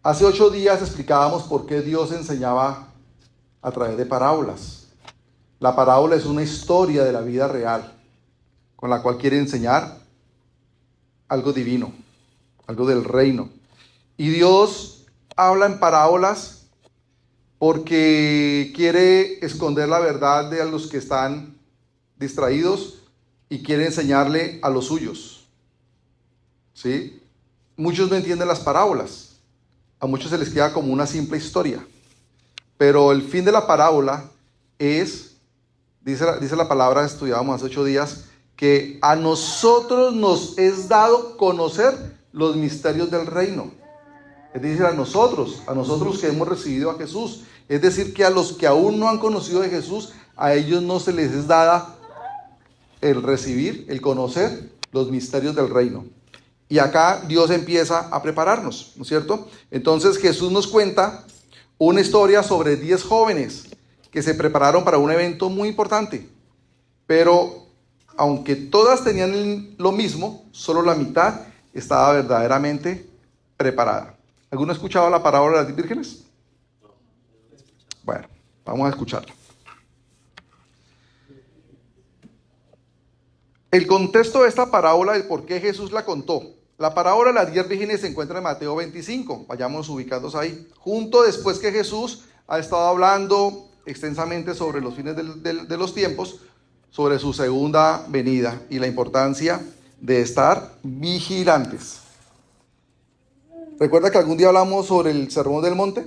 Hace 8 días explicábamos por qué Dios enseñaba a través de parábolas. La parábola es una historia de la vida real, con la cual quiere enseñar algo divino, algo del reino. Y Dios habla en parábolas porque quiere esconder la verdad de los que están distraídos y quiere enseñarle a los suyos. ¿Sí? Muchos no entienden las parábolas. A muchos se les queda como una simple historia. Pero el fin de la parábola es, dice la palabra, estudiábamos hace 8 días, que a nosotros nos es dado conocer los misterios del reino. Es decir, a nosotros que hemos recibido a Jesús. Es decir, que a los que aún no han conocido de Jesús, a ellos no se les es dada el recibir, el conocer los misterios del reino. Y acá Dios empieza a prepararnos, ¿no es cierto? Entonces Jesús nos cuenta una historia sobre 10 jóvenes que se prepararon para un evento muy importante. Pero aunque todas tenían lo mismo, solo la mitad estaba verdaderamente preparada. ¿Alguno ha escuchado la parábola de las 10 vírgenes? Bueno, vamos a escucharla. El contexto de esta parábola, el por qué Jesús la contó. La parábola de las 10 vírgenes se encuentra en Mateo 25. Vayamos ubicándonos ahí. Junto después que Jesús ha estado hablando extensamente sobre los fines de los tiempos, sobre su segunda venida y la importancia de estar vigilantes. ¿Recuerda que algún día hablamos sobre el Sermón del Monte?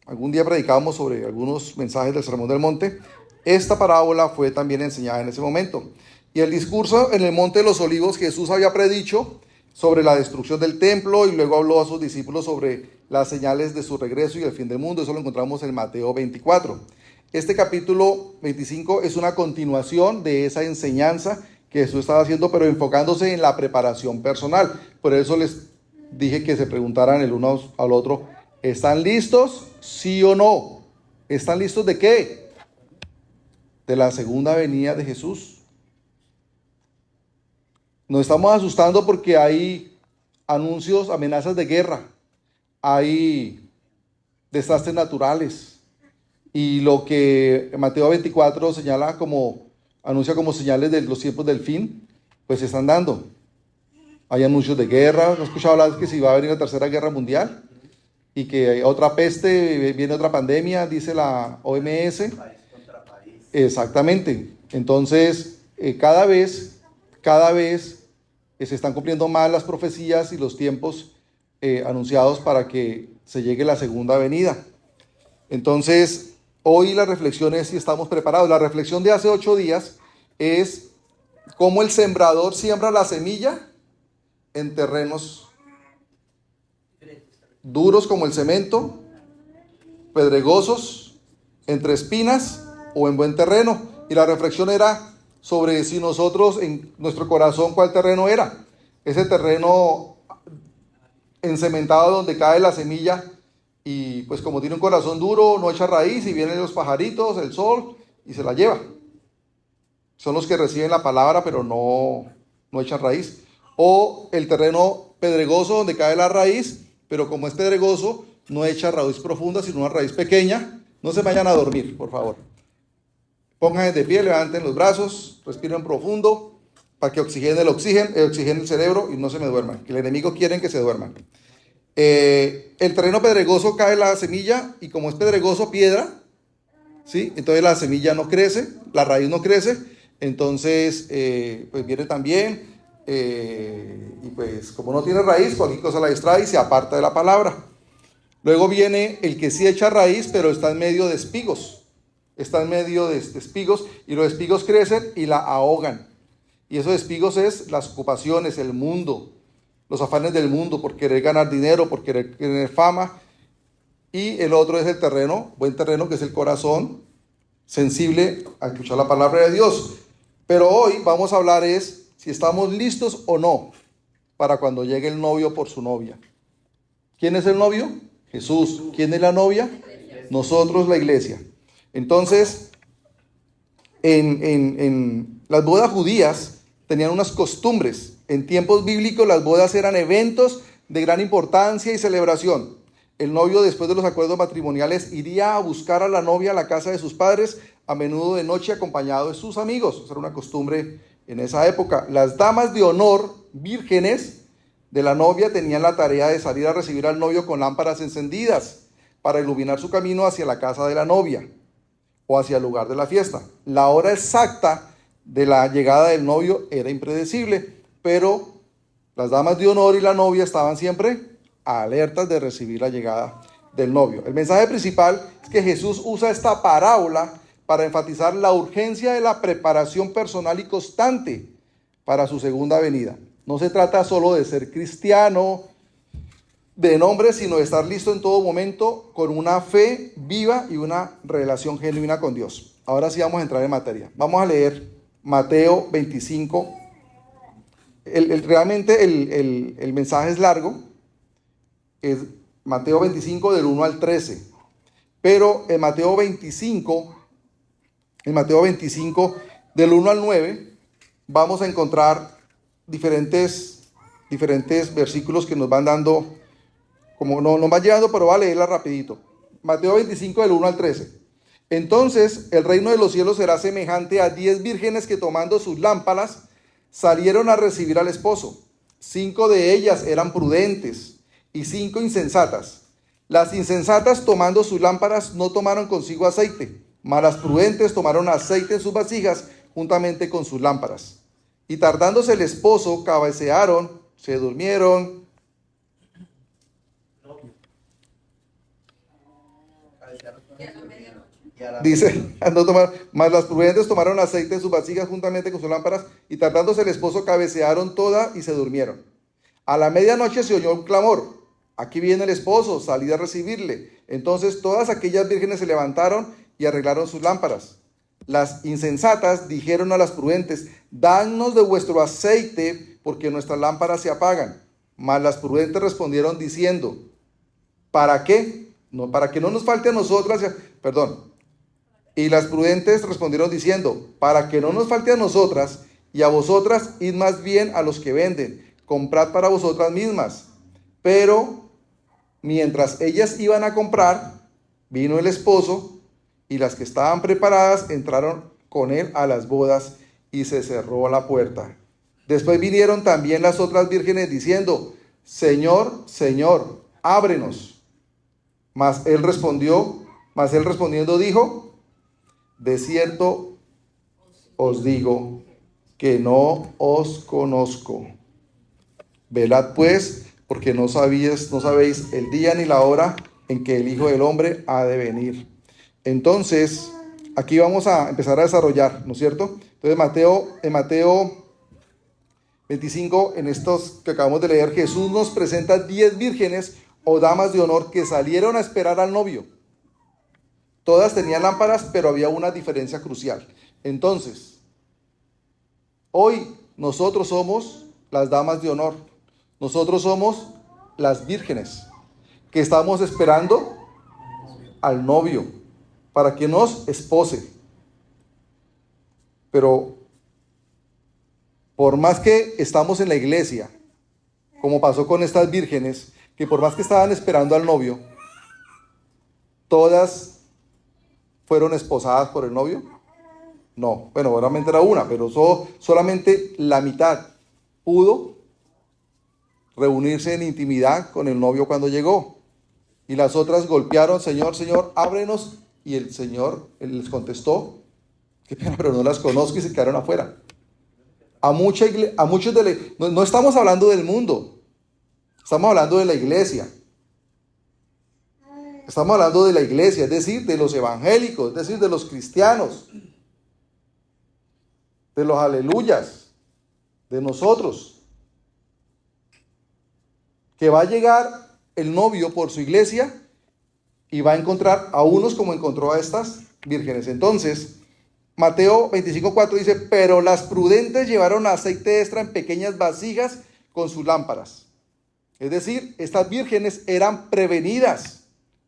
Algún día predicábamos sobre algunos mensajes del Sermón del Monte. Esta parábola fue también enseñada en ese momento. Y el discurso en el Monte de los Olivos, Jesús había predicho sobre la destrucción del templo y luego habló a sus discípulos sobre las señales de su regreso y el fin del mundo. Eso lo encontramos en Mateo 24. Este capítulo 25 es una continuación de esa enseñanza que Jesús estaba haciendo, pero enfocándose en la preparación personal. Por eso les dije que se preguntaran el uno al otro, ¿están listos? ¿Sí o no? ¿Están listos de qué? De la segunda venida de Jesús. Nos estamos asustando porque hay anuncios, amenazas de guerra, hay desastres naturales, y lo que Mateo 24 señala anuncia como señales de los tiempos del fin, pues se están dando. Hay anuncios de guerra. ¿No he escuchado hablar de que si va a venir la tercera guerra mundial? Y que hay otra peste, viene otra pandemia, dice la OMS. Exactamente. Entonces, cada vez se están cumpliendo más las profecías y los tiempos anunciados para que se llegue la segunda venida. Entonces, hoy la reflexión es si estamos preparados. La reflexión de hace 8 días es cómo el sembrador siembra la semilla en terrenos duros como el cemento, pedregosos, entre espinas o en buen terreno. Y la reflexión era sobre si nosotros en nuestro corazón, ¿cuál terreno era? Ese terreno encementado donde cae la semilla y pues como tiene un corazón duro, no echa raíz y vienen los pajaritos, el sol y se la lleva. Son los que reciben la palabra pero no echan raíz. O el terreno pedregoso donde cae la raíz, pero como es pedregoso, no echa raíz profunda, sino una raíz pequeña. No se vayan a dormir, por favor. Pónganse de pie, levanten los brazos, respiren profundo, para que oxigene el cerebro y no se me duerman, que el enemigo quiere que se duerman. El terreno pedregoso cae la semilla y como es pedregoso, piedra, ¿sí? Entonces la semilla no crece, la raíz no crece, entonces pues viene también, y pues como no tiene raíz, cualquier cosa la distrae y se aparta de la palabra. Luego viene el que sí echa raíz, pero está en medio de espigos. Está en medio de espigos y los espigos crecen y la ahogan. Y esos espigos es las ocupaciones, el mundo, los afanes del mundo por querer ganar dinero, por querer tener fama. Y el otro es el terreno, buen terreno, que es el corazón, sensible a escuchar la palabra de Dios. Pero hoy vamos a hablar es si estamos listos o no para cuando llegue el novio por su novia. ¿Quién es el novio? Jesús. ¿Quién es la novia? Nosotros, la iglesia. Entonces, en las bodas judías tenían unas costumbres. En tiempos bíblicos las bodas eran eventos de gran importancia y celebración. El novio, después de los acuerdos matrimoniales, iría a buscar a la novia a la casa de sus padres, a menudo de noche acompañado de sus amigos. Esa era una costumbre en esa época. Las damas de honor vírgenes de la novia tenían la tarea de salir a recibir al novio con lámparas encendidas para iluminar su camino hacia la casa de la novia o hacia el lugar de la fiesta. La hora exacta de la llegada del novio era impredecible, pero las damas de honor y la novia estaban siempre alertas de recibir la llegada del novio. El mensaje principal es que Jesús usa esta parábola para enfatizar la urgencia de la preparación personal y constante para su segunda venida. No se trata solo de ser cristiano de nombre, sino de estar listo en todo momento con una fe viva y una relación genuina con Dios. Ahora sí vamos a entrar en materia. Vamos a leer Mateo 25. Realmente el mensaje es largo. Es Mateo 25 del 1 al 13. Pero en Mateo 25 del 1 al 9 vamos a encontrar diferentes versículos que nos van dando, como no nos van llevando, pero voy a leerla rapidito. Mateo 25 del 1 al 13. Entonces el reino de los cielos será semejante a 10 vírgenes que, tomando sus lámparas, salieron a recibir al esposo. 5 de ellas eran prudentes y 5 insensatas. Las insensatas, tomando sus lámparas, no tomaron consigo aceite, mas las prudentes tomaron aceite en sus vasijas juntamente con sus lámparas. Y tardándose el esposo, cabecearon, se durmieron. Dice, no tomaron, mas las prudentes tomaron aceite en sus vasijas juntamente con sus lámparas, y tardándose el esposo, cabecearon todas y se durmieron. A la medianoche se oyó un clamor: aquí viene el esposo, salid a recibirle. Entonces todas aquellas vírgenes se levantaron y arreglaron sus lámparas. Las insensatas dijeron a las prudentes: danos de vuestro aceite, porque nuestras lámparas se apagan. Mas las prudentes respondieron diciendo: ¿para qué? No, para que no nos falte a nosotras, Y las prudentes respondieron diciendo: para que no nos falte a nosotras y a vosotras, id más bien a los que venden, comprad para vosotras mismas. Pero mientras ellas iban a comprar, vino el esposo, y las que estaban preparadas entraron con él a las bodas, y se cerró la puerta. Después vinieron también las otras vírgenes diciendo: Señor, Señor, ábrenos. Mas él respondiendo dijo: de cierto os digo que no os conozco. Velad pues, porque no sabéis el día ni la hora en que el Hijo del Hombre ha de venir. Entonces, aquí vamos a empezar a desarrollar, ¿no es cierto? Entonces, en Mateo 25, en estos que acabamos de leer, Jesús nos presenta 10 vírgenes o damas de honor que salieron a esperar al novio. Todas tenían lámparas, pero había una diferencia crucial. Entonces, hoy nosotros somos las damas de honor. Nosotros somos las vírgenes que estamos esperando al novio para que nos espose. Pero por más que estamos en la iglesia, como pasó con estas vírgenes, que por más que estaban esperando al novio, todas fueron esposadas por el novio. No, bueno, realmente era una, pero solamente la mitad pudo reunirse en intimidad con el novio cuando llegó. Y las otras golpearon: Señor, Señor, ábrenos. Y el Señor les contestó: qué pena, pero no las conozco, y se quedaron afuera. A muchos no estamos hablando del mundo, estamos hablando de la iglesia. Estamos hablando de la iglesia, es decir, de los evangélicos, es decir, de los cristianos, de los aleluyas, de nosotros. Que va a llegar el novio por su iglesia y va a encontrar a unos como encontró a estas vírgenes. Entonces, Mateo 25:4 dice: pero las prudentes llevaron aceite extra en pequeñas vasijas con sus lámparas. Es decir, estas vírgenes eran prevenidas,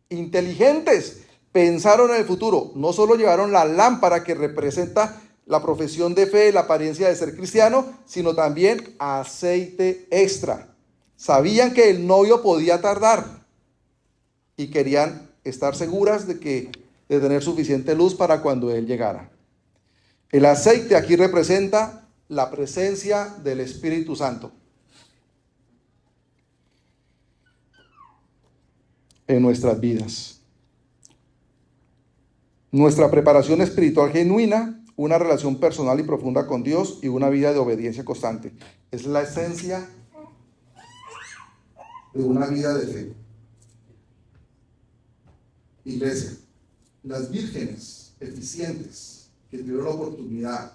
inteligentes, pensaron en el futuro. No solo llevaron la lámpara, que representa la profesión de fe, la apariencia de ser cristiano, sino también aceite extra. Sabían que el novio podía tardar. y querían estar seguras de tener suficiente luz para cuando Él llegara. El aceite aquí representa la presencia del Espíritu Santo en nuestras vidas. Nuestra preparación espiritual genuina, una relación personal y profunda con Dios y una vida de obediencia constante. Es la esencia de una vida de fe. Iglesia, las vírgenes eficientes que tuvieron la oportunidad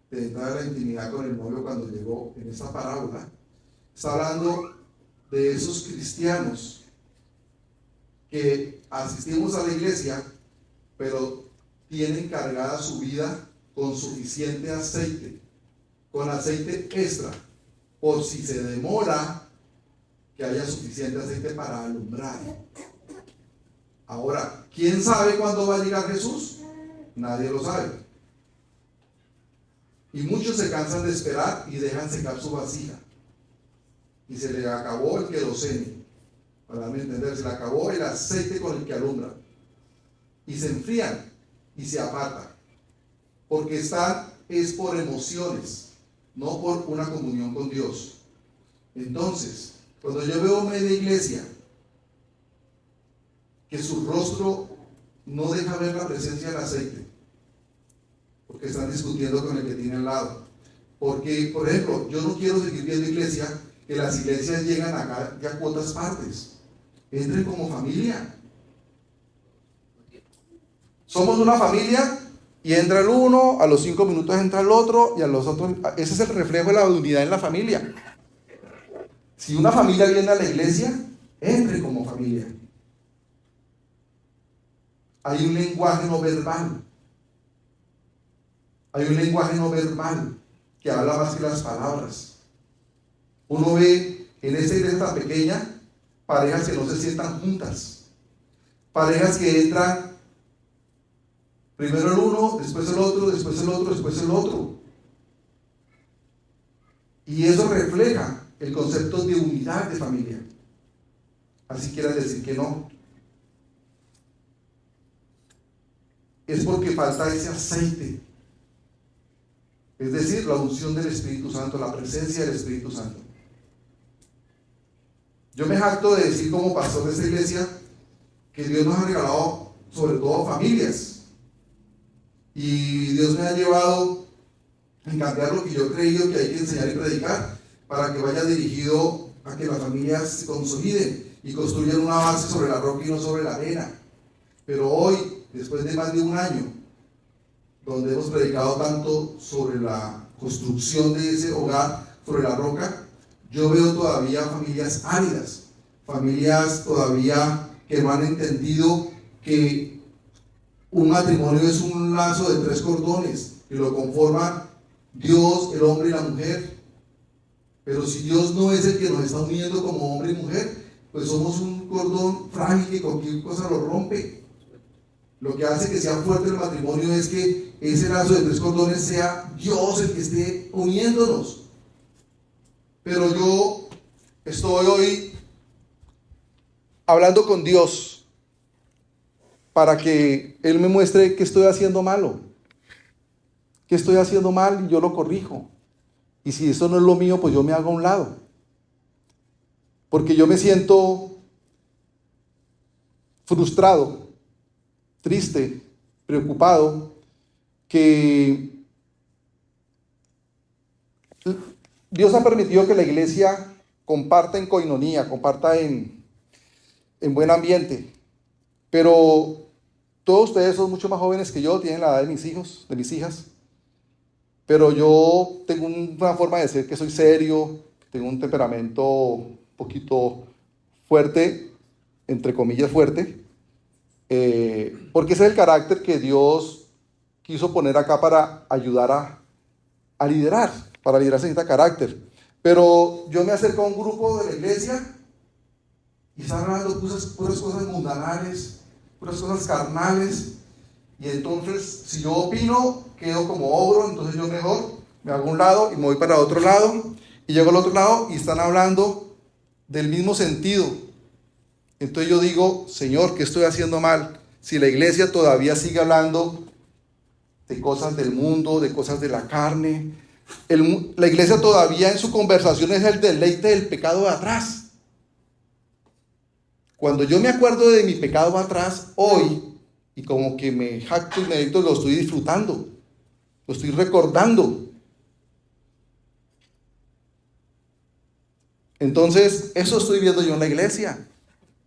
de entrar a la intimidad con el novio cuando llegó en esta parábola, está hablando de esos cristianos que asistimos a la iglesia, pero tienen cargada su vida con suficiente aceite, con aceite extra, por si se demora, que haya suficiente aceite para alumbrar. Ahora, ¿quién sabe cuándo va a llegar Jesús? Nadie lo sabe. Y muchos se cansan de esperar y dejan secar su vasija. Y se le acabó el queroseno, para darme a entender, se le acabó el aceite con el que alumbra. Y se enfrían y se apartan. Porque es por emociones, no por una comunión con Dios. Entonces, cuando yo veo media iglesia que su rostro no deja ver la presencia del aceite, porque están discutiendo con el que tiene al lado. Porque, por ejemplo, yo no quiero seguir viendo iglesia que las iglesias llegan acá ya a cuotas partes. Entren como familia. Somos una familia y entra el uno, a los 5 minutos entra el otro y a los otros. Ese es el reflejo de la unidad en la familia. Si una familia viene a la iglesia, entre como familia. Hay un lenguaje no verbal. Hay un lenguaje no verbal que habla más que las palabras. Uno ve en esta iglesia tan pequeña parejas que no se sientan juntas. Parejas que entran primero el uno, después el otro, después el otro, después el otro. Y eso refleja el concepto de unidad de familia. Así quiere decir que no. Es porque falta ese aceite. Es decir, la unción del Espíritu Santo, la presencia del Espíritu Santo. Yo me jacto de decir como pastor de esta iglesia que Dios nos ha regalado sobre todo familias. Y Dios me ha llevado a cambiar lo que yo he creído que hay que enseñar y predicar para que vaya dirigido a que las familias se consoliden y construyan una base sobre la roca y no sobre la arena. Pero hoy, después de más de un año, donde hemos predicado tanto sobre la construcción de ese hogar sobre la roca, yo veo todavía familias áridas, familias todavía que no han entendido que un matrimonio es un lazo de 3 cordones que lo conforman Dios, el hombre y la mujer. Pero si Dios no es el que nos está uniendo como hombre y mujer, pues somos un cordón frágil que cualquier cosa lo rompe. Lo que hace que sea fuerte el matrimonio es que ese lazo de 3 cordones sea Dios el que esté uniéndonos. Pero yo estoy hoy hablando con Dios para que Él me muestre qué estoy haciendo malo, qué estoy haciendo mal y yo lo corrijo. Y si eso no es lo mío, pues yo me hago a un lado. Porque yo me siento frustrado, triste, preocupado, que Dios ha permitido que la iglesia comparta en coinonía, comparta en buen ambiente. Pero todos ustedes son mucho más jóvenes que yo, tienen la edad de mis hijos, de mis hijas. Pero yo tengo una forma de ser que soy serio, tengo un temperamento un poquito fuerte, entre comillas fuerte, porque ese es el carácter que Dios quiso poner acá para ayudar a liderar. Para liderar se necesita carácter. Pero yo me acerco a un grupo de la iglesia y están hablando puras cosas mundanales, puras cosas carnales. Y entonces, si yo opino, quedo como ogro, entonces yo mejor me hago a un lado y me voy para otro lado. Y llego al otro lado y están hablando del mismo sentido. Entonces yo digo, Señor, ¿qué estoy haciendo mal? Si la iglesia todavía sigue hablando de cosas del mundo, de cosas de la carne, la iglesia todavía en su conversación es el deleite del pecado de atrás. Cuando yo me acuerdo de mi pecado atrás hoy, y como que me jacto y medito, lo estoy disfrutando, lo estoy recordando. Entonces, eso estoy viendo yo en la iglesia.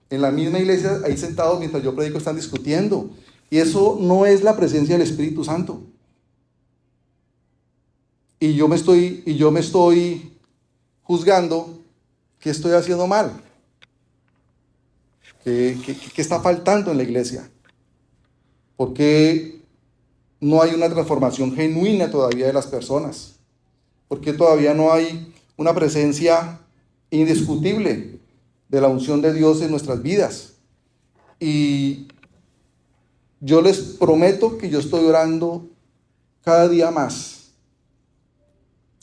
En la misma iglesia, ahí sentados mientras yo predico, están discutiendo. Y eso no es la presencia del Espíritu Santo. Y yo me estoy juzgando que estoy haciendo mal. ¿Qué está faltando en la iglesia? ¿Por qué no hay una transformación genuina todavía de las personas? ¿Por qué todavía no hay una presencia indiscutible de la unción de Dios en nuestras vidas? Y yo les prometo que yo estoy orando cada día más.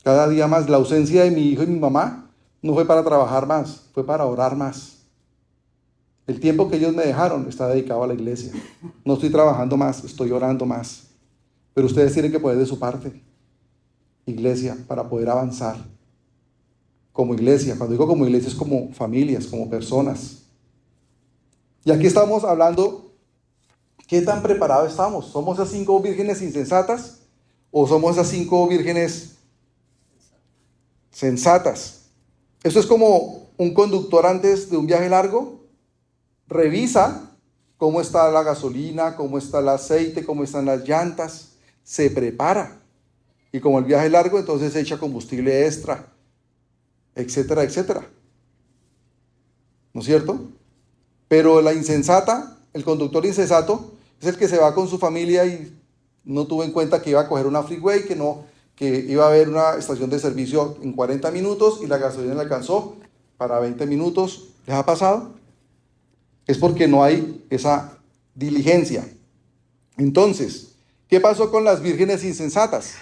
Cada día más. La ausencia de mi hijo y mi mamá no fue para trabajar más, fue para orar más. El tiempo que ellos me dejaron está dedicado a la iglesia. No estoy trabajando más, estoy orando más. Pero ustedes tienen que poner de su parte, iglesia, para poder avanzar. Como iglesia, cuando digo como iglesia es como familias, como personas. Y aquí estamos hablando, ¿qué tan preparados estamos? ¿Somos esas 5 vírgenes insensatas o somos esas 5 vírgenes sensatas? Esto es como un conductor antes de un viaje largo. Revisa cómo está la gasolina, cómo está el aceite, cómo están las llantas. Se prepara. Y como el viaje es largo, entonces echa combustible extra, etcétera, etcétera. ¿No es cierto? Pero la insensata, el conductor insensato, es el que se va con su familia y no tuvo en cuenta que iba a coger una freeway, que iba a haber una estación de servicio en 40 minutos y la gasolina le alcanzó para 20 minutos. ¿Les ha pasado? Es porque no hay esa diligencia. Entonces, ¿qué pasó con las vírgenes insensatas?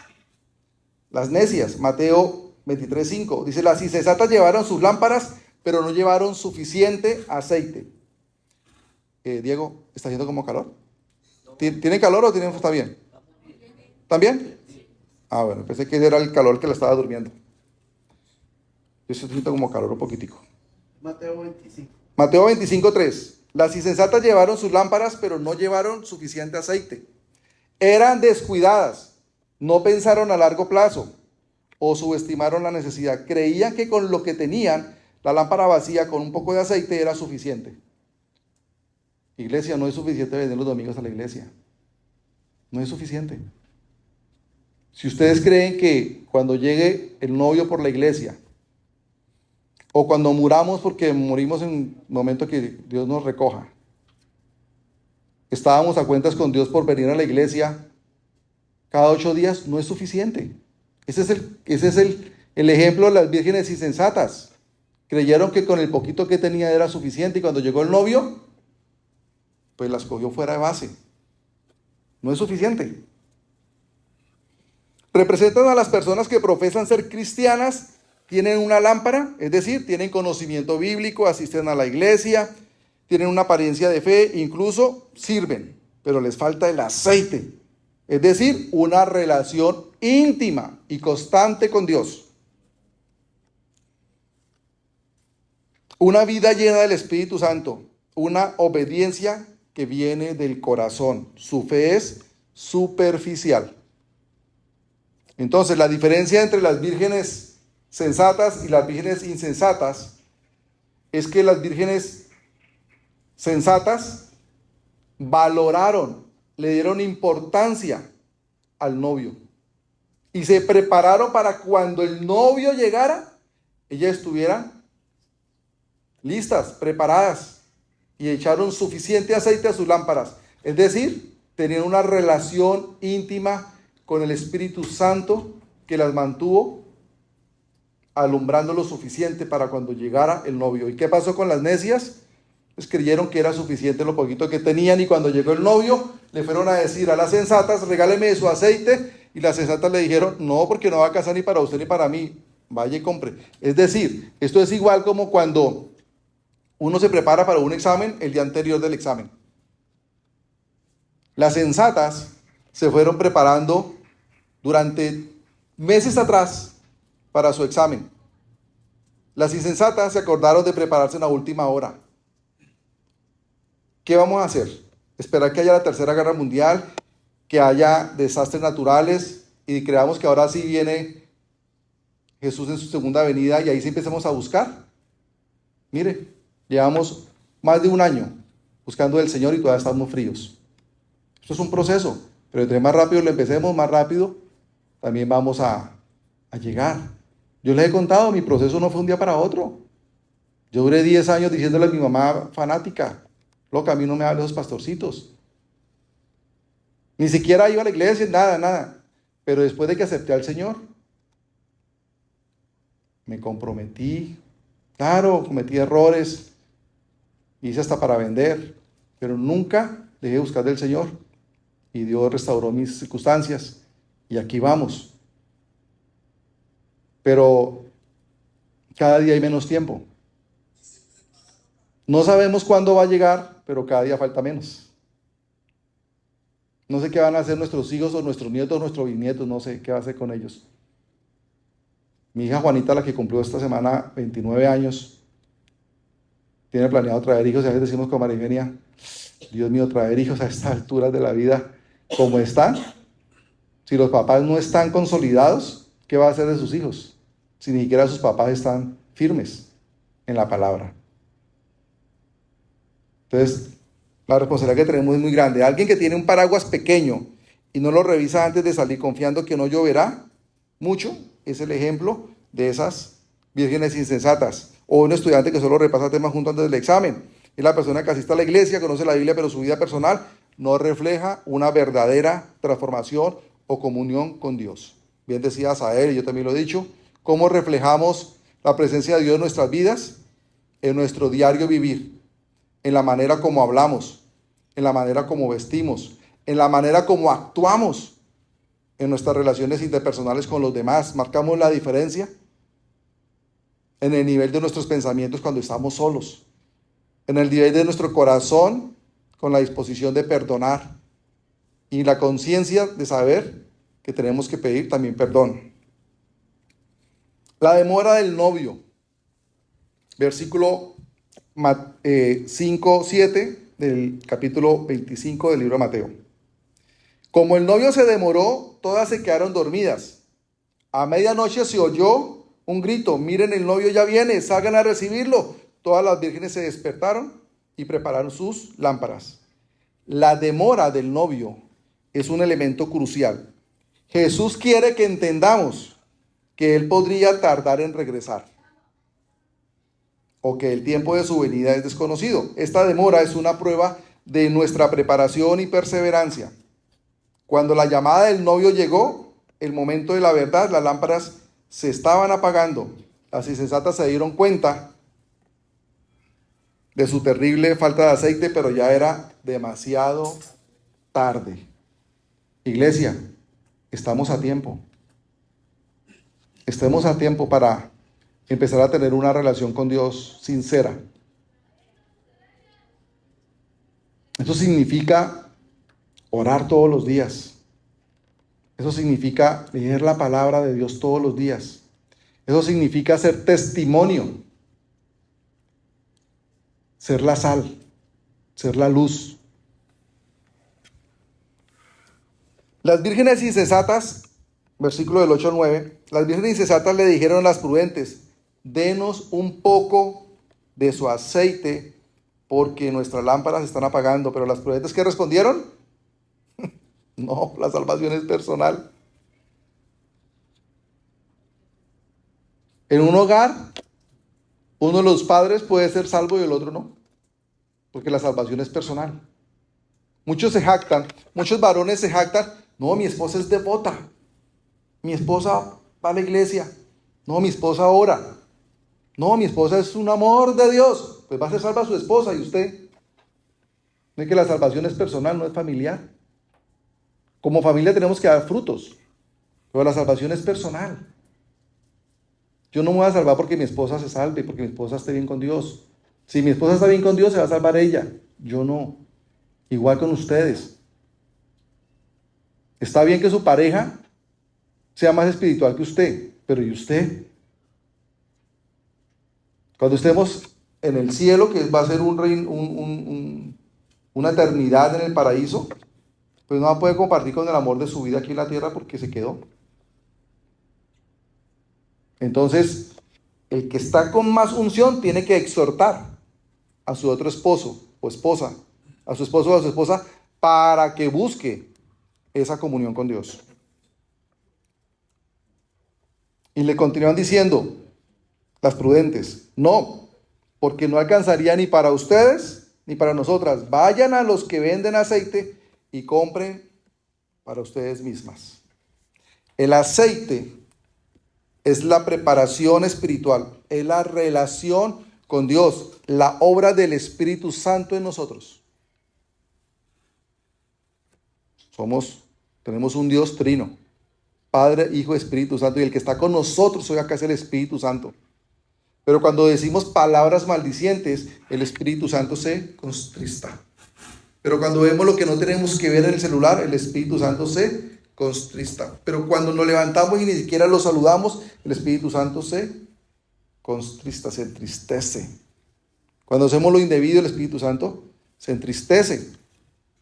Las necias, Mateo 23:5. Dice, las insensatas llevaron sus lámparas, pero no llevaron suficiente aceite. Diego, ¿está haciendo como calor? ¿Tiene calor o está bien? ¿También? Ah, bueno, pensé que era el calor que la estaba durmiendo. Yo siento como calor un poquitico. Mateo 25. Mateo 25:3. Las insensatas llevaron sus lámparas, pero no llevaron suficiente aceite. Eran descuidadas, no pensaron a largo plazo o subestimaron la necesidad. Creían que con lo que tenían, la lámpara vacía con un poco de aceite era suficiente. Iglesia, no es suficiente venir los domingos a la iglesia. No es suficiente. Si ustedes creen que cuando llegue el novio por la iglesia, o cuando muramos porque morimos en el momento que Dios nos recoja, estábamos a cuentas con Dios por venir a la iglesia cada 8 días, no es suficiente. Ese es el ejemplo de las vírgenes insensatas. Creyeron que con el poquito que tenía era suficiente y cuando llegó el novio, pues las cogió fuera de base. No es suficiente. Representan a las personas que profesan ser cristianas, tienen una lámpara, es decir, tienen conocimiento bíblico, asisten a la iglesia, tienen una apariencia de fe, incluso sirven, pero les falta el aceite, es decir, una relación íntima y constante con Dios. Una vida llena del Espíritu Santo, una obediencia que viene del corazón. Su fe es superficial. Entonces, la diferencia entre las vírgenes sensatas y las vírgenes insensatas es que las vírgenes sensatas valoraron, le dieron importancia al novio y se prepararon para cuando el novio llegara, ellas estuvieran listas, preparadas y echaron suficiente aceite a sus lámparas. Es decir, tenían una relación íntima con el Espíritu Santo que las mantuvo alumbrando lo suficiente para cuando llegara el novio. ¿Y qué pasó con las necias? Pues creyeron que era suficiente lo poquito que tenían y cuando llegó el novio le fueron a decir a las sensatas, regáleme su aceite, y las sensatas le dijeron, no, porque no va a casar ni para usted ni para mí, vaya y compre. Es decir, esto es igual como cuando Uno se prepara para un examen el día anterior del examen. Las sensatas se fueron preparando durante meses atrás para su examen. Las insensatas se acordaron de prepararse en la última hora. ¿Qué vamos a hacer? ¿Esperar que haya la Tercera Guerra Mundial, que haya desastres naturales y creamos que ahora sí viene Jesús en su segunda venida y ahí sí empecemos a buscar? Mire, llevamos más de un año buscando al Señor y todavía estamos fríos. Esto es un proceso, pero entre más rápido lo empecemos, más rápido también vamos a llegar. Yo les he contado, mi proceso no fue un día para otro. Yo duré 10 años diciéndole a mi mamá fanática, loca, a mí no me hablen esos pastorcitos. Ni siquiera iba a la iglesia, nada. Pero después de que acepté al Señor, me comprometí. Claro, cometí errores, hice hasta para vender, pero nunca dejé de buscar del Señor. Y Dios restauró mis circunstancias. Y aquí vamos. Pero cada día hay menos tiempo. No sabemos cuándo va a llegar, pero cada día falta menos. No sé qué van a hacer nuestros hijos o nuestros nietos o nuestros bisnietos, no sé qué va a hacer con ellos. Mi hija Juanita, la que cumplió esta semana 29 años, tiene planeado traer hijos. Y a veces decimos con María Eugenia, Dios mío, traer hijos a estas alturas de la vida, como están. Si los papás no están consolidados, ¿qué va a hacer de sus hijos? Si ni siquiera sus papás están firmes en la palabra. Entonces, la responsabilidad que tenemos es muy grande. Alguien que tiene un paraguas pequeño y no lo revisa antes de salir confiando que no lloverá mucho, es el ejemplo de esas vírgenes insensatas. O un estudiante que solo repasa temas junto antes del examen. Es la persona que asiste a la iglesia, conoce la Biblia, pero su vida personal no refleja una verdadera transformación o comunión con Dios. Bien decía Asael, y yo también lo he dicho, ¿cómo reflejamos la presencia de Dios en nuestras vidas? En nuestro diario vivir, en la manera como hablamos, en la manera como vestimos, en la manera como actuamos en nuestras relaciones interpersonales con los demás. Marcamos la diferencia en el nivel de nuestros pensamientos cuando estamos solos, en el nivel de nuestro corazón con la disposición de perdonar y la conciencia de saber que tenemos que pedir también perdón. La demora del novio, versículo 5-7 del capítulo 25 del libro de Mateo. Como el novio se demoró, todas se quedaron dormidas. A medianoche se oyó un grito, miren, el novio ya viene, salgan a recibirlo. Todas las vírgenes se despertaron y prepararon sus lámparas. La demora del novio es un elemento crucial. Jesús quiere que entendamos que Él podría tardar en regresar, o que el tiempo de su venida es desconocido. Esta demora es una prueba de nuestra preparación y perseverancia. Cuando la llamada del novio llegó, el momento de la verdad, las lámparas se estaban apagando. Las insensatas se dieron cuenta de su terrible falta de aceite, pero ya era demasiado tarde. Iglesia, estamos a tiempo. Estemos a tiempo para empezar a tener una relación con Dios sincera. Eso significa orar todos los días. Eso significa leer la palabra de Dios todos los días. Eso significa ser testimonio, ser la sal, ser la luz. Las vírgenes insensatas, versículo del 8 al 9, las vírgenes insensatas le dijeron a las prudentes, denos un poco de su aceite porque nuestras lámparas se están apagando. Pero las prudentes, ¿qué respondieron? No, la salvación es personal. En un hogar, uno de los padres puede ser salvo y el otro no, porque la salvación es personal. Muchos se jactan, muchos varones se jactan, no, mi esposa es devota, mi esposa va a la iglesia, no, mi esposa ora, no, mi esposa es un amor de Dios. Pues va a ser salva a su esposa y usted. No es que la salvación es personal, no es familiar. Como familia tenemos que dar frutos, pero la salvación es personal. Yo no me voy a salvar porque mi esposa se salve, porque mi esposa esté bien con Dios. Si mi esposa está bien con Dios, se va a salvar ella. Yo no. Igual con ustedes. Está bien que su pareja sea más espiritual que usted, pero ¿y usted? Cuando estemos en el cielo, que va a ser una eternidad en el paraíso, pues no va a poder compartir con el amor de su vida aquí en la tierra porque se quedó. Entonces, el que está con más unción tiene que exhortar a su otro esposo o esposa, a su esposo o a su esposa, para que busque esa comunión con Dios. Y le continúan diciendo las prudentes, no, porque no alcanzaría ni para ustedes ni para nosotras. Vayan a los que venden aceite y compren para ustedes mismas. El aceite es la preparación espiritual, es la relación con Dios, la obra del Espíritu Santo en nosotros. Tenemos un Dios trino, Padre, Hijo, Espíritu Santo, y el que está con nosotros hoy acá es el Espíritu Santo. Pero cuando decimos palabras maldicientes, el Espíritu Santo se contrista. Pero cuando vemos lo que no tenemos que ver en el celular, el Espíritu Santo se contrista. Pero cuando nos levantamos y ni siquiera lo saludamos, el Espíritu Santo se contrista, se entristece. Cuando hacemos lo indebido, el Espíritu Santo se entristece.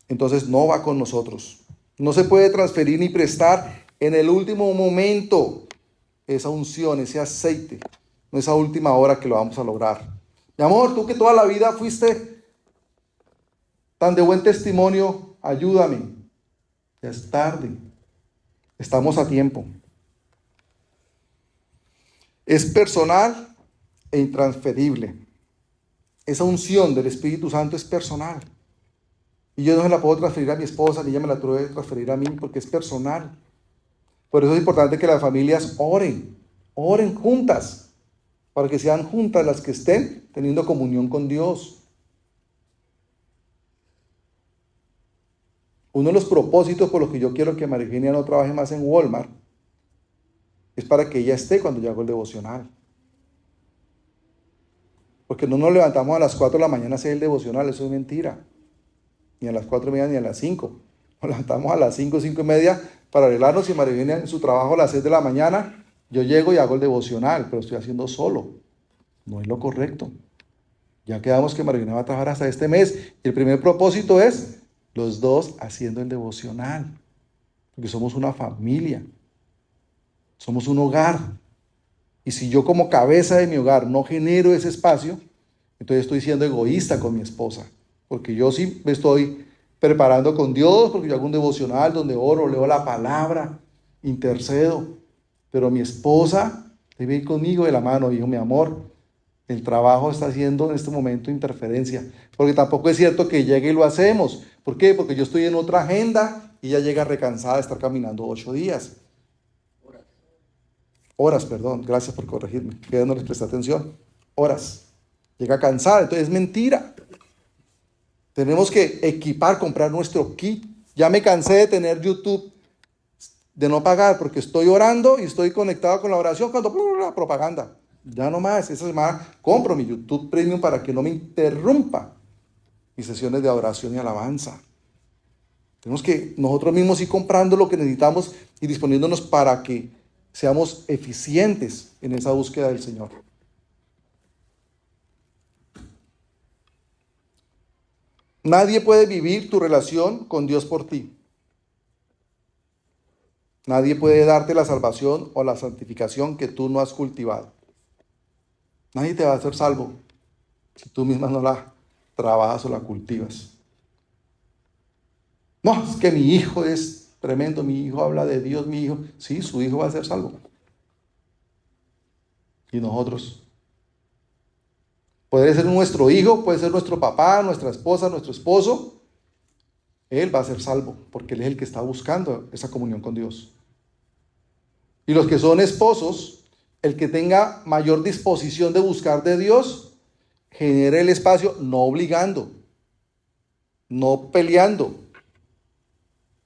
Entonces no va con nosotros. No se puede transferir ni prestar en el último momento esa unción, ese aceite. No esa última hora que lo vamos a lograr. Mi amor, tú que toda la vida fuiste tan de buen testimonio, ayúdame. Ya es tarde. Estamos a tiempo. Es personal e intransferible. Esa unción del Espíritu Santo es personal. Y yo no se la puedo transferir a mi esposa, ni ella me la puede transferir a mí, porque es personal. Por eso es importante que las familias oren juntas, para que sean juntas las que estén teniendo comunión con Dios. Uno de los propósitos por los que yo quiero que María Eugenia no trabaje más en Walmart es para que ella esté cuando yo hago el devocional. Porque no nos levantamos a las 4 de la mañana a hacer el devocional, eso es mentira. Ni a las 4:30 ni a las 5. Nos levantamos a las 5, 5:30 para arreglarnos, y María Eugenia en su trabajo a las 6 de la mañana, yo llego y hago el devocional, pero estoy haciendo solo. No es lo correcto. Ya quedamos que María Eugenia va a trabajar hasta este mes. Y el primer propósito es los dos haciendo el devocional. Porque somos una familia. Somos un hogar. Y si yo como cabeza de mi hogar no genero ese espacio, entonces estoy siendo egoísta con mi esposa. Porque yo sí me estoy preparando con Dios, porque yo hago un devocional donde oro, leo la palabra, intercedo. Pero mi esposa debe ir conmigo de la mano. Dijo, mi amor, el trabajo está haciendo en este momento interferencia. Porque tampoco es cierto que llegue y lo hacemos. ¿Por qué? Porque yo estoy en otra agenda y ella llega recansada de estar caminando 8 días. Horas, perdón. Gracias por corregirme. Que no les presté atención. Horas. Llega cansada. Entonces es mentira. Tenemos que comprar nuestro kit. Ya me cansé de tener YouTube, de no pagar, porque estoy orando y estoy conectado con la oración cuando la propaganda. Ya no más. Esa semana compro mi YouTube Premium para que no me interrumpa mis sesiones de adoración y alabanza. Tenemos que nosotros mismos ir comprando lo que necesitamos y disponiéndonos para que seamos eficientes en esa búsqueda del Señor. Nadie puede vivir tu relación con Dios por ti. Nadie puede darte la salvación o la santificación que tú no has cultivado. Nadie te va a hacer salvo si tú misma no la trabajas o la cultivas. No, es que mi hijo es tremendo, mi hijo habla de Dios, mi hijo. Sí, su hijo va a ser salvo. ¿Y nosotros? Puede ser nuestro hijo, puede ser nuestro papá, nuestra esposa, nuestro esposo. Él va a ser salvo, porque él es el que está buscando esa comunión con Dios. Y los que son esposos, el que tenga mayor disposición de buscar de Dios, genere el espacio, no obligando, no peleando,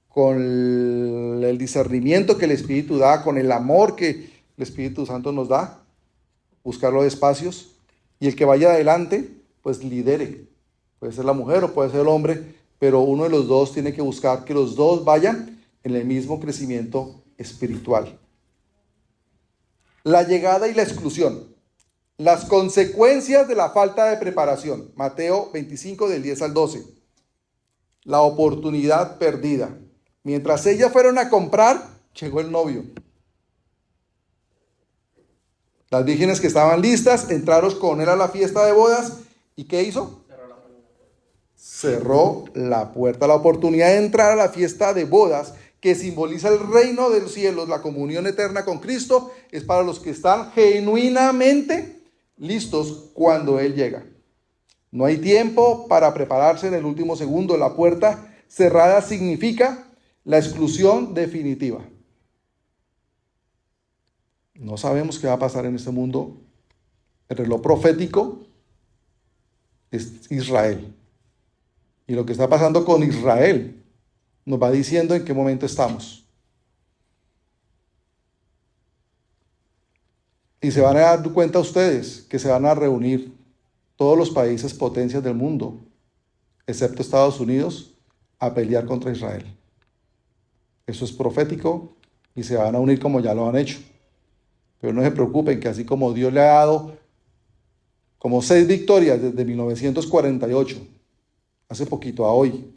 con el discernimiento que el Espíritu da, con el amor que el Espíritu Santo nos da, buscar los espacios. Y el que vaya adelante pues lidere. Puede ser la mujer o puede ser el hombre, pero uno de los dos tiene que buscar que los dos vayan en el mismo crecimiento espiritual. La llegada y la exclusión. Las consecuencias de la falta de preparación. Mateo 25 del 10 al 12. La oportunidad perdida. Mientras ellas fueron a comprar, llegó el novio. Las vírgenes que estaban listas entraron con él a la fiesta de bodas. ¿Y qué hizo? Cerró la puerta. La oportunidad de entrar a la fiesta de bodas, que simboliza el reino de los cielos, la comunión eterna con Cristo, es para los que están genuinamente listos cuando Él llega. No hay tiempo para prepararse en el último segundo. La puerta cerrada significa la exclusión definitiva. No sabemos qué va a pasar en este mundo. El reloj profético es Israel. Y lo que está pasando con Israel nos va diciendo en qué momento estamos. Y se van a dar cuenta ustedes que se van a reunir todos los países potencias del mundo, excepto Estados Unidos, a pelear contra Israel. Eso es profético y se van a unir como ya lo han hecho. Pero no se preocupen que así como Dios le ha dado como 6 victorias desde 1948, hace poquito a hoy,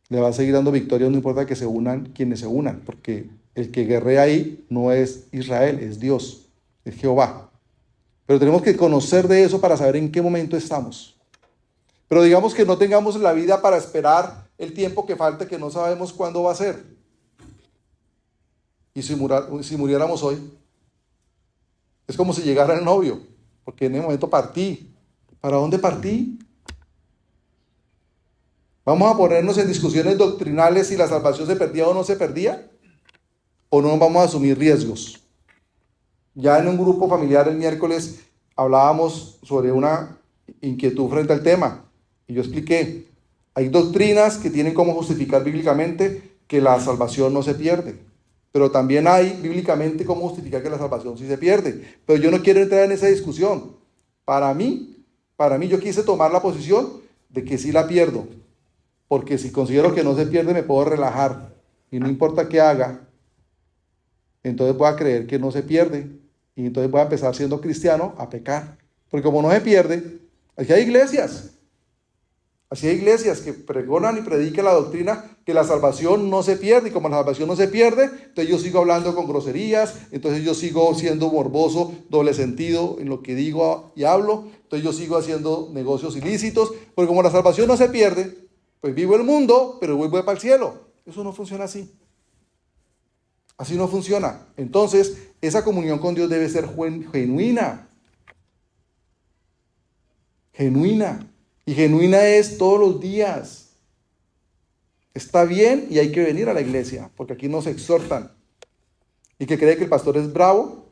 le va a seguir dando victorias, no importa que se unan quienes se unan, porque el que guerrea ahí no es Israel, es Dios, es Jehová. Pero tenemos que conocer de eso para saber en qué momento estamos. Pero digamos que no tengamos la vida para esperar el tiempo que falte, que no sabemos cuándo va a ser. Y si muriéramos hoy, es como si llegara el novio, porque en ese momento partí. ¿Para dónde partí? ¿Vamos a ponernos en discusiones doctrinales si la salvación se perdía o no se perdía? ¿O no vamos a asumir riesgos? Ya en un grupo familiar el miércoles hablábamos sobre una inquietud frente al tema. Y yo expliqué, hay doctrinas que tienen como justificar bíblicamente que la salvación no se pierde. Pero también hay bíblicamente cómo justificar que la salvación sí se pierde. Pero yo no quiero entrar en esa discusión. Para mí yo quise tomar la posición de que sí la pierdo. Porque si considero que no se pierde, me puedo relajar. Y no importa qué haga, entonces voy a creer que no se pierde. Y entonces voy a empezar siendo cristiano a pecar. Porque como no se pierde, aquí hay iglesias. Así hay iglesias que pregonan y predican la doctrina que la salvación no se pierde. Y como la salvación no se pierde, entonces yo sigo hablando con groserías, entonces yo sigo siendo morboso, doble sentido en lo que digo y hablo, entonces yo sigo haciendo negocios ilícitos, porque como la salvación no se pierde, pues vivo el mundo, pero voy para el cielo. Eso no funciona así. Así no funciona. Entonces, esa comunión con Dios debe ser genuina. Genuina. Y genuina es todos los días. Está bien y hay que venir a la iglesia, porque aquí nos exhortan. Y que cree que el pastor es bravo,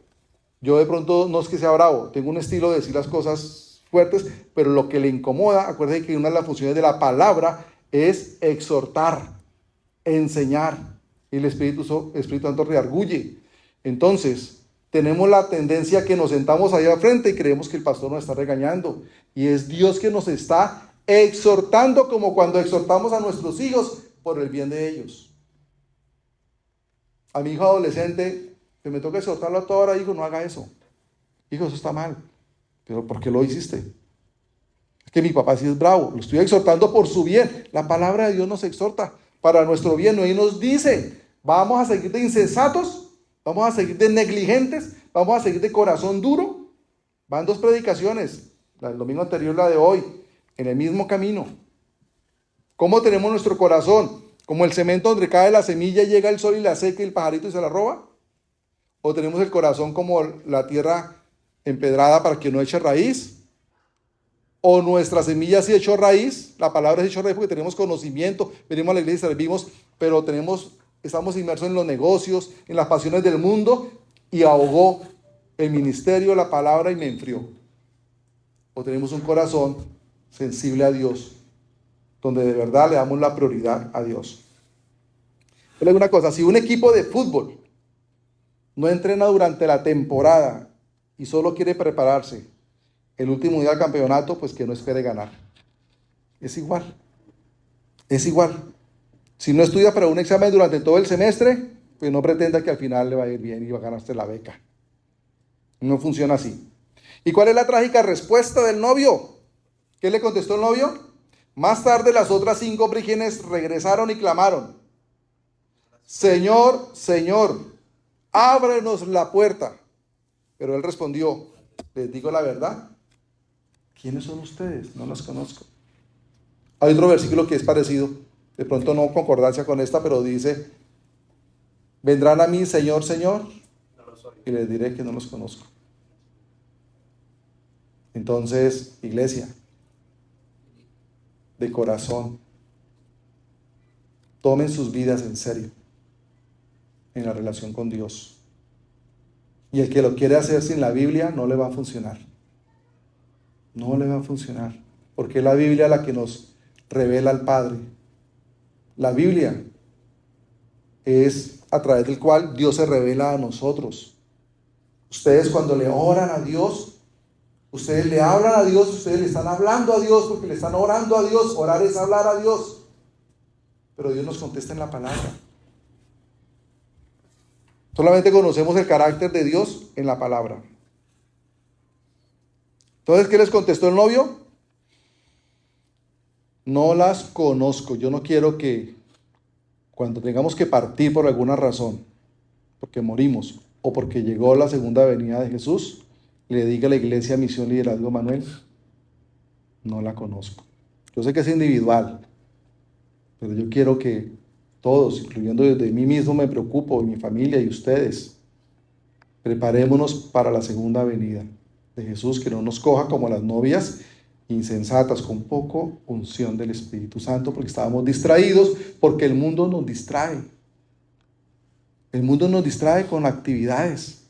yo de pronto no es que sea bravo, tengo un estilo de decir las cosas fuertes, pero lo que le incomoda, acuérdense que una de las funciones de la palabra es exhortar, enseñar. Y el Espíritu Santo redarguye. Entonces, tenemos la tendencia que nos sentamos ahí al frente y creemos que el pastor nos está regañando. Y es Dios que nos está exhortando, como cuando exhortamos a nuestros hijos por el bien de ellos. A mi hijo adolescente, que me toca exhortarlo a toda hora, digo, no haga eso. Hijo, eso está mal. ¿Pero por qué lo hiciste? Es que mi papá sí es bravo. Lo estoy exhortando por su bien. La palabra de Dios nos exhorta para nuestro bien. Y nos dice, vamos a seguir de insensatos. Vamos a seguir de negligentes, vamos a seguir de corazón duro. Van 2 predicaciones, la del domingo anterior y la de hoy, en el mismo camino. ¿Cómo tenemos nuestro corazón? ¿Como el cemento donde cae la semilla, llega el sol y la seca y el pajarito y se la roba? ¿O tenemos el corazón como la tierra empedrada para que no eche raíz? ¿O nuestra semilla sí echó raíz? La palabra es echó raíz porque tenemos conocimiento, venimos a la iglesia y servimos, pero estamos inmersos en los negocios, en las pasiones del mundo, y ahogó el ministerio, la palabra, y me enfrió. O tenemos un corazón sensible a Dios, donde de verdad le damos la prioridad a Dios. Yo le digo una cosa, si un equipo de fútbol no entrena durante la temporada y solo quiere prepararse el último día del campeonato, pues que no espere ganar. Es igual. Es igual. Si no estudia para un examen durante todo el semestre, pues no pretenda que al final le va a ir bien y va a ganarse la beca. No funciona así. ¿Y cuál es la trágica respuesta del novio? ¿Qué le contestó el novio? Más tarde las otras 5 vírgenes regresaron y clamaron: Señor, Señor, ábrenos la puerta. Pero él respondió: les digo la verdad. ¿Quiénes son ustedes? No los conozco. Hay otro versículo que es parecido, de pronto no concordancia con esta, pero dice: vendrán a mí, Señor, Señor, y les diré que no los conozco. Entonces, iglesia, de corazón, tomen sus vidas en serio, en la relación con Dios. Y el que lo quiere hacer sin la Biblia, no le va a funcionar. No le va a funcionar, porque es la Biblia la que nos revela al Padre. La Biblia es a través del cual Dios se revela a nosotros. Ustedes cuando le oran a Dios, ustedes le hablan a Dios, ustedes le están hablando a Dios porque le están orando a Dios. Orar es hablar a Dios. Pero Dios nos contesta en la palabra. Solamente conocemos el carácter de Dios en la palabra. Entonces, ¿qué les contestó el novio? No las conozco. Yo no quiero que cuando tengamos que partir por alguna razón, porque morimos o porque llegó la segunda venida de Jesús, le diga a la iglesia Misión Liderazgo Manuel: no la conozco. Yo sé que es individual, pero yo quiero que todos, incluyendo desde mí mismo, me preocupo, y mi familia y ustedes, preparémonos para la segunda venida de Jesús, que no nos coja como las novias insensatas, con poco unción del Espíritu Santo, porque estábamos distraídos, porque el mundo nos distrae. El mundo nos distrae con actividades,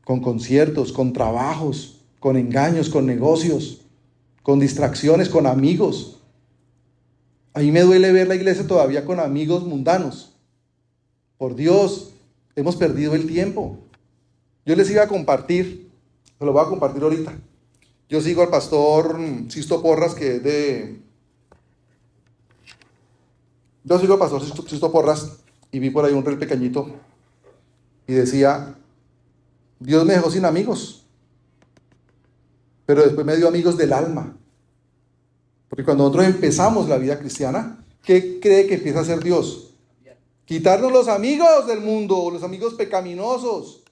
con conciertos, con trabajos, con engaños, con negocios, con distracciones, con amigos. A mí me duele ver la iglesia todavía con amigos mundanos. Por Dios, hemos perdido el tiempo. Yo les iba a compartir, se lo voy a compartir ahorita. Yo sigo al pastor Sisto Porras, que es de... Yo sigo al pastor Sisto Porras y vi por ahí un reel pequeñito y decía: Dios me dejó sin amigos, pero después me dio amigos del alma. Porque cuando nosotros empezamos la vida cristiana, ¿qué cree que empieza a hacer Dios? Quitarnos los amigos del mundo, los amigos pecaminosos,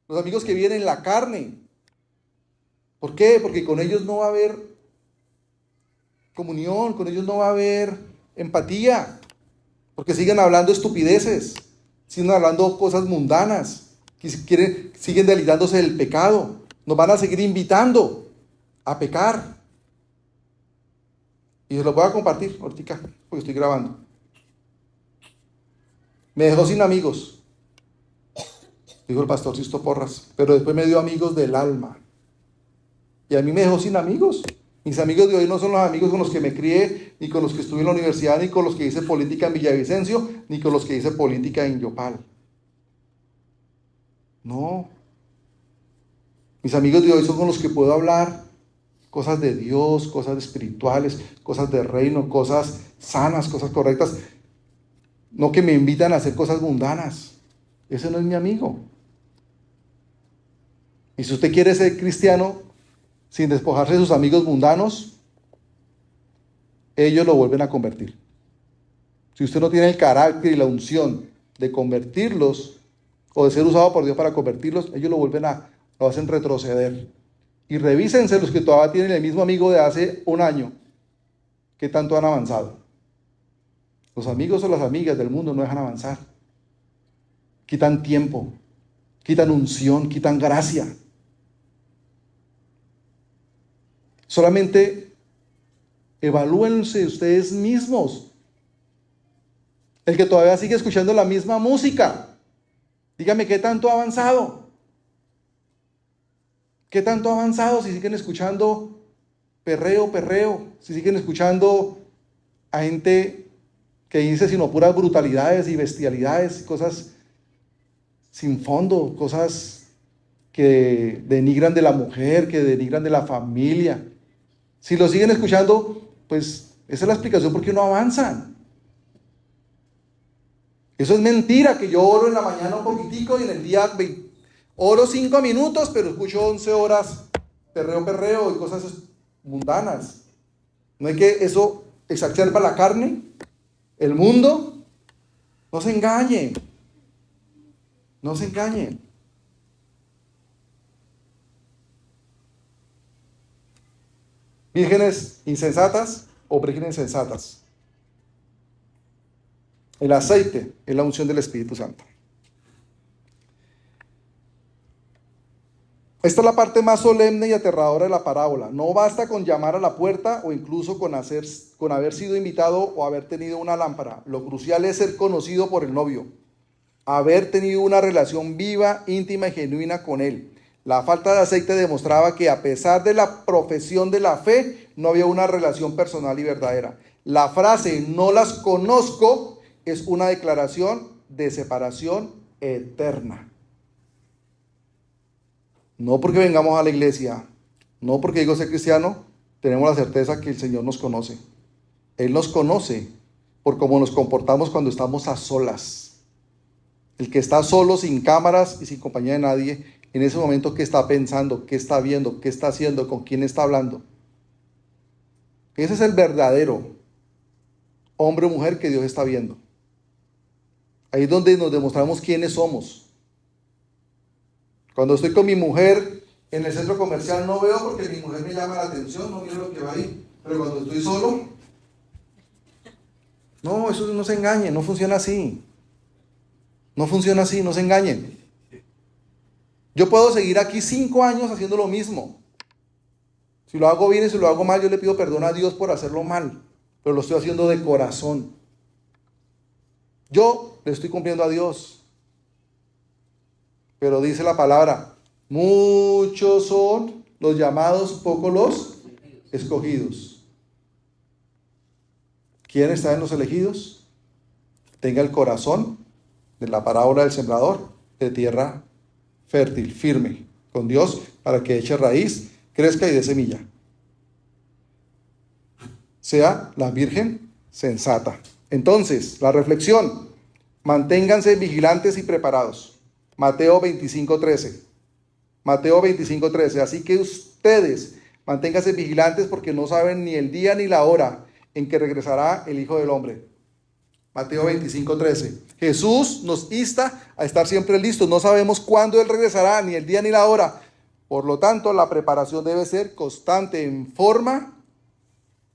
los amigos que vienen en la carne. ¿Por qué? Porque con ellos no va a haber comunión, con ellos no va a haber empatía, porque siguen hablando estupideces, siguen hablando cosas mundanas, siguen delirándose del pecado, nos van a seguir invitando a pecar. Y se lo voy a compartir ahorita, porque estoy grabando. Me dejó sin amigos, dijo el pastor Sisto Porras, pero después me dio amigos del alma. Y a mí me dejó sin amigos. Mis amigos de hoy no son los amigos con los que me crié, ni con los que estuve en la universidad, ni con los que hice política en Villavicencio, ni con los que hice política en Yopal. No. Mis amigos de hoy son con los que puedo hablar cosas de Dios, cosas espirituales, cosas de reino, cosas sanas, cosas correctas. No que me invitan a hacer cosas mundanas. Ese no es mi amigo. Y si usted quiere ser cristiano sin despojarse de sus amigos mundanos, ellos lo vuelven a convertir. Si usted no tiene el carácter y la unción de convertirlos, o de ser usado por Dios para convertirlos, ellos lo hacen retroceder. Y revísense los que todavía tienen el mismo amigo de hace un año, ¿qué tanto han avanzado? Los amigos o las amigas del mundo no dejan avanzar. Quitan tiempo, quitan unción, quitan gracia. Solamente evalúense ustedes mismos. El que todavía sigue escuchando la misma música, dígame qué tanto ha avanzado. ¿Qué tanto ha avanzado si siguen escuchando perreo? Si siguen escuchando a gente que dice sino puras brutalidades y bestialidades, cosas sin fondo, cosas que denigran de la mujer, que denigran de la familia. Si lo siguen escuchando, pues esa es la explicación por qué no avanzan. Eso es mentira, que yo oro en la mañana un poquitico y en el día oro 5 minutos, pero escucho 11 horas perreo y cosas mundanas. No hay que eso exacerba la carne, el mundo. No se engañen. No se engañen. Vírgenes insensatas o vírgenes sensatas. El aceite es la unción del Espíritu Santo. Esta es la parte más solemne y aterradora de la parábola. No basta con llamar a la puerta o incluso con haber sido invitado o haber tenido una lámpara. Lo crucial es ser conocido por el novio, haber tenido una relación viva, íntima y genuina con él. La falta de aceite demostraba que a pesar de la profesión de la fe, no había una relación personal y verdadera. La frase "no las conozco" es una declaración de separación eterna. No porque vengamos a la iglesia, no porque digo ser cristiano, tenemos la certeza que el Señor nos conoce. Él nos conoce por cómo nos comportamos cuando estamos a solas. El que está solo, sin cámaras y sin compañía de nadie, en ese momento, ¿qué está pensando? ¿Qué está viendo? ¿Qué está haciendo? ¿Con quién está hablando? Ese es el verdadero hombre o mujer que Dios está viendo. Ahí es donde nos demostramos quiénes somos. Cuando estoy con mi mujer en el centro comercial no veo porque mi mujer me llama la atención, no miro lo que va ahí. Pero cuando estoy solo, no, eso no se engañen, no funciona así. No funciona así, no se engañen. Yo puedo seguir aquí 5 años haciendo lo mismo. Si lo hago bien y si lo hago mal, yo le pido perdón a Dios por hacerlo mal. Pero lo estoy haciendo de corazón. Yo le estoy cumpliendo a Dios. Pero dice la palabra, muchos son los llamados, pocos los escogidos. ¿Quién está en los elegidos? Tenga el corazón de la parábola del sembrador, de tierra fértil, firme, con Dios, para que eche raíz, crezca y dé semilla. Sea la virgen sensata. Entonces, la reflexión, manténganse vigilantes y preparados. Mateo 25:13. Mateo 25:13. Así que ustedes manténganse vigilantes porque no saben ni el día ni la hora en que regresará el Hijo del Hombre. Mateo 25:13. Jesús nos insta a estar siempre listos. No sabemos cuándo Él regresará, ni el día ni la hora. Por lo tanto, la preparación debe ser constante en forma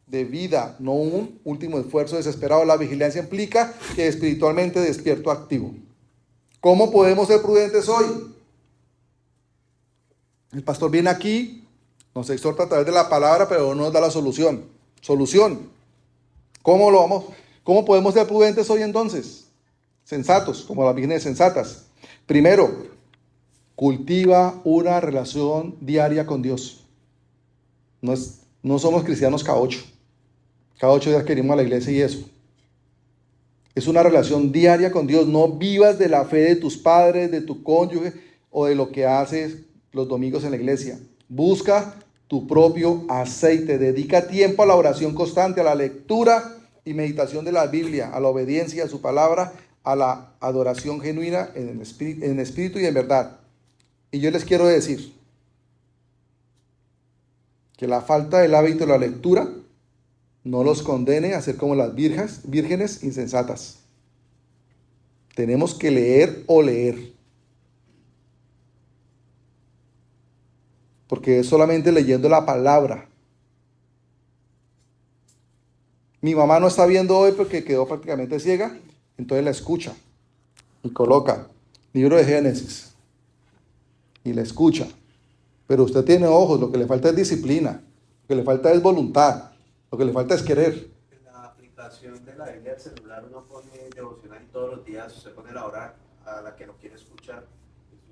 de vida, no un último esfuerzo desesperado. La vigilancia implica que espiritualmente despierto activo. ¿Cómo podemos ser prudentes hoy? El pastor viene aquí, nos exhorta a través de la palabra, pero no nos da la solución. Solución. ¿Cómo podemos ser prudentes hoy entonces? Sensatos, como las vírgenes sensatas. Primero, cultiva una relación diaria con Dios. No somos cristianos cada 8. Cada 8 días queremos a la iglesia y eso. Es una relación diaria con Dios. No vivas de la fe de tus padres, de tu cónyuge o de lo que haces los domingos en la iglesia. Busca tu propio aceite. Dedica tiempo a la oración constante, a la lectura y meditación de la Biblia, a la obediencia a su palabra, a la adoración genuina en espíritu y en verdad. Y yo les quiero decir que la falta del hábito de la lectura no los condene a ser como las vírgenes insensatas. Tenemos que leer o leer. Porque es solamente leyendo la palabra. Mi mamá no está viendo hoy porque quedó prácticamente ciega, entonces la escucha y coloca libro de Génesis y la escucha. Pero usted tiene ojos, lo que le falta es disciplina, lo que le falta es voluntad. Lo que le falta es querer. En la aplicación de la Biblia del celular uno pone devocional y todos los días se pone la hora a la que lo quiere escuchar.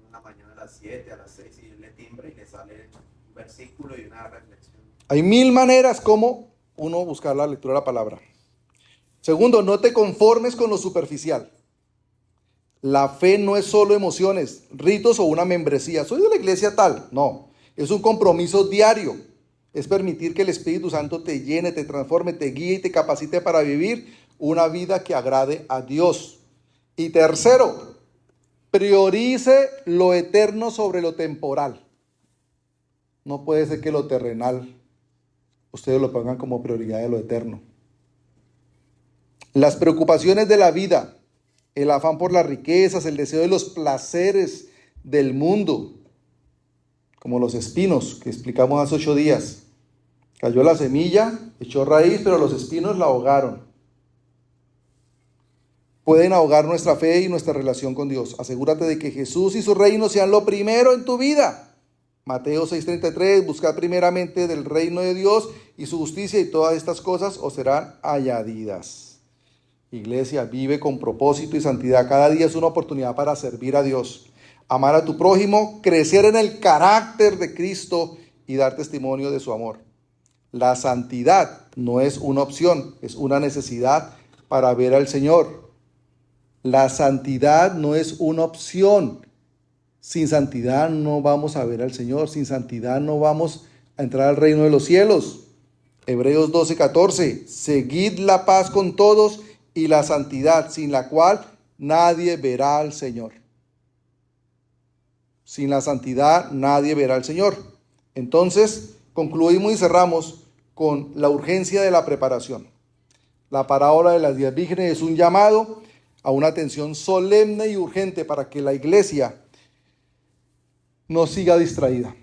En la mañana a las 7, a las 6 y él le timbre y le sale un versículo y una reflexión. Hay 1000 maneras como uno buscar la lectura de la palabra. Segundo, no te conformes con lo superficial. La fe no es solo emociones, ritos o una membresía. Soy de la iglesia tal. No, es un compromiso diario. Es permitir que el Espíritu Santo te llene, te transforme, te guíe y te capacite para vivir una vida que agrade a Dios. Y tercero, priorice lo eterno sobre lo temporal. No puede ser que lo terrenal ustedes lo pongan como prioridad de lo eterno. Las preocupaciones de la vida, el afán por las riquezas, el deseo de los placeres del mundo, como los espinos que explicamos hace 8 días. Cayó la semilla, echó raíz, pero los espinos la ahogaron. Pueden ahogar nuestra fe y nuestra relación con Dios. Asegúrate de que Jesús y su reino sean lo primero en tu vida. Mateo 6:33, buscad primeramente del reino de Dios y su justicia, y todas estas cosas os serán añadidas. Iglesia, vive con propósito y santidad. Cada día es una oportunidad para servir a Dios, amar a tu prójimo, crecer en el carácter de Cristo y dar testimonio de su amor. La santidad no es una opción, es una necesidad para ver al Señor. La santidad no es una opción. Sin santidad no vamos a ver al Señor. Sin santidad no vamos a entrar al reino de los cielos. Hebreos 12:14. Seguid la paz con todos y la santidad, sin la cual nadie verá al Señor. Sin la santidad nadie verá al Señor. Entonces, concluimos y cerramos con la urgencia de la preparación. La parábola de las 10 vírgenes es un llamado a una atención solemne y urgente para que la iglesia no siga distraída,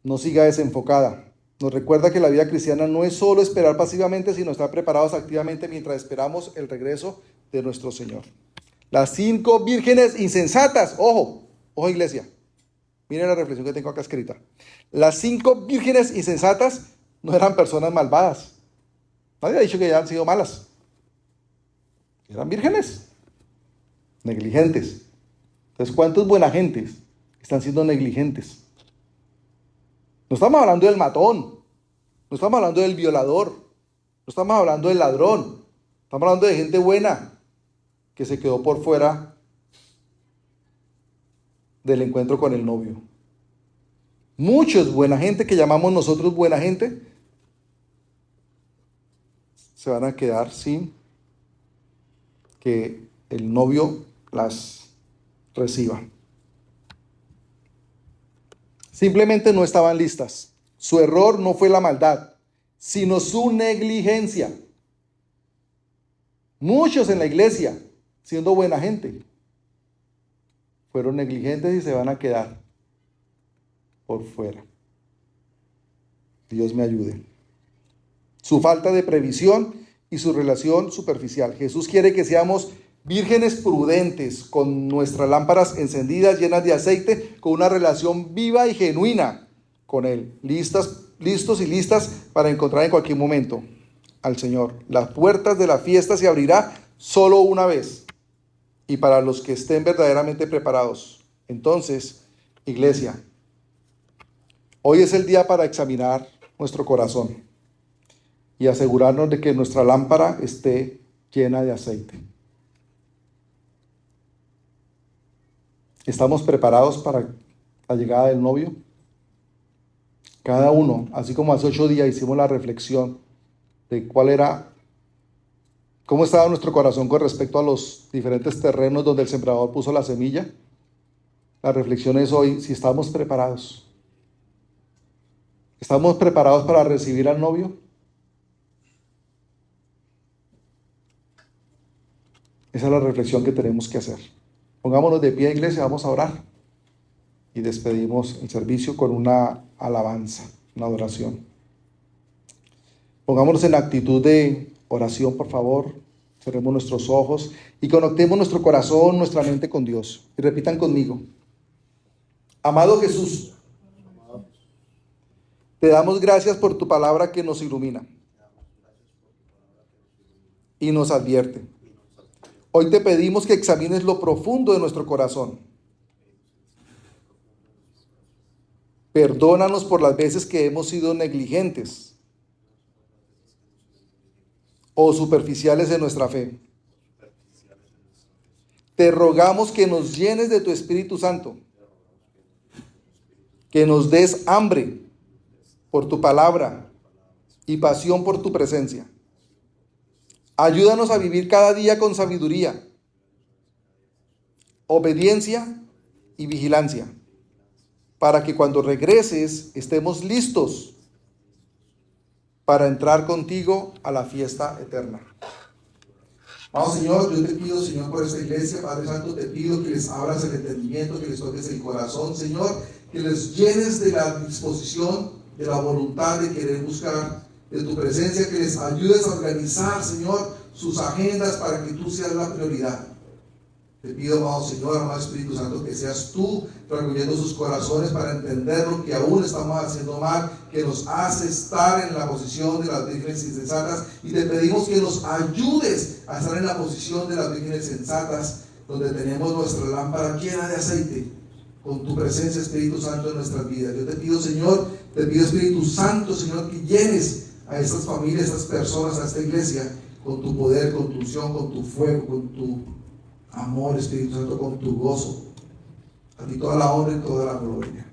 no siga desenfocada. Nos recuerda que la vida cristiana no es solo esperar pasivamente, sino estar preparados activamente mientras esperamos el regreso de nuestro Señor. Las 5 vírgenes insensatas, ojo iglesia, miren la reflexión que tengo acá escrita. Las 5 vírgenes insensatas no eran personas malvadas. Nadie ha dicho que hayan sido malas. Eran vírgenes, negligentes. Entonces, ¿cuántos buena gentes están siendo negligentes? No estamos hablando del matón, no estamos hablando del violador, no estamos hablando del ladrón, estamos hablando de gente buena que se quedó por fuera del encuentro con el novio. Muchos buena gente que llamamos nosotros buena gente se van a quedar sin que el novio las reciba. Simplemente no estaban listas. Su error no fue la maldad, sino su negligencia. Muchos en la iglesia, siendo buena gente, fueron negligentes y se van a quedar por fuera. Dios me ayude. Su falta de previsión y su relación superficial. Jesús quiere que seamos vírgenes prudentes, con nuestras lámparas encendidas, llenas de aceite, con una relación viva y genuina con Él, listos y listas para encontrar en cualquier momento al Señor. Las puertas de la fiesta se abrirán solo una vez, y para los que estén verdaderamente preparados. Entonces, iglesia, hoy es el día para examinar nuestro corazón y asegurarnos de que nuestra lámpara esté llena de aceite. ¿Estamos preparados para la llegada del novio? Cada uno, así como hace 8 días hicimos la reflexión de cómo estaba nuestro corazón con respecto a los diferentes terrenos donde el sembrador puso la semilla. La reflexión es hoy si estamos preparados. ¿Estamos preparados para recibir al novio? Esa es la reflexión que tenemos que hacer. Pongámonos de pie, iglesia, vamos a orar. Y despedimos el servicio con una alabanza, una adoración. Pongámonos en actitud de oración, por favor. Cerremos nuestros ojos y conectemos nuestro corazón, nuestra mente con Dios. Y repitan conmigo. Amado Jesús, te damos gracias por tu palabra que nos ilumina y nos advierte. Hoy te pedimos que examines lo profundo de nuestro corazón. Perdónanos por las veces que hemos sido negligentes o superficiales en nuestra fe. Te rogamos que nos llenes de tu Espíritu Santo, que nos des hambre por tu palabra y pasión por tu presencia. Ayúdanos a vivir cada día con sabiduría, obediencia y vigilancia, para que cuando regreses estemos listos para entrar contigo a la fiesta eterna. Vamos, Señor, yo te pido, Señor, por esta iglesia, Padre Santo, te pido que les abras el entendimiento, que les toques el corazón, Señor, que les llenes de la disposición, de la voluntad de querer buscar de tu presencia, que les ayudes a organizar, Señor, sus agendas para que tú seas la prioridad. Te pido, amado Señor, amado Espíritu Santo, que seas tú reuniendo sus corazones para entender lo que aún estamos haciendo mal, que nos hace estar en la posición de las vírgenes insensatas, y te pedimos que nos ayudes a estar en la posición de las vírgenes sensatas, donde tenemos nuestra lámpara llena de aceite, con tu presencia, Espíritu Santo, en nuestras vidas. Yo te pido, Señor, te pido, Espíritu Santo, Señor, que llenes a estas familias, a estas personas, a esta iglesia, con tu poder, con tu unción, con tu fuego, con tu amor, Espíritu Santo, con tu gozo. A ti toda la honra y toda la gloria.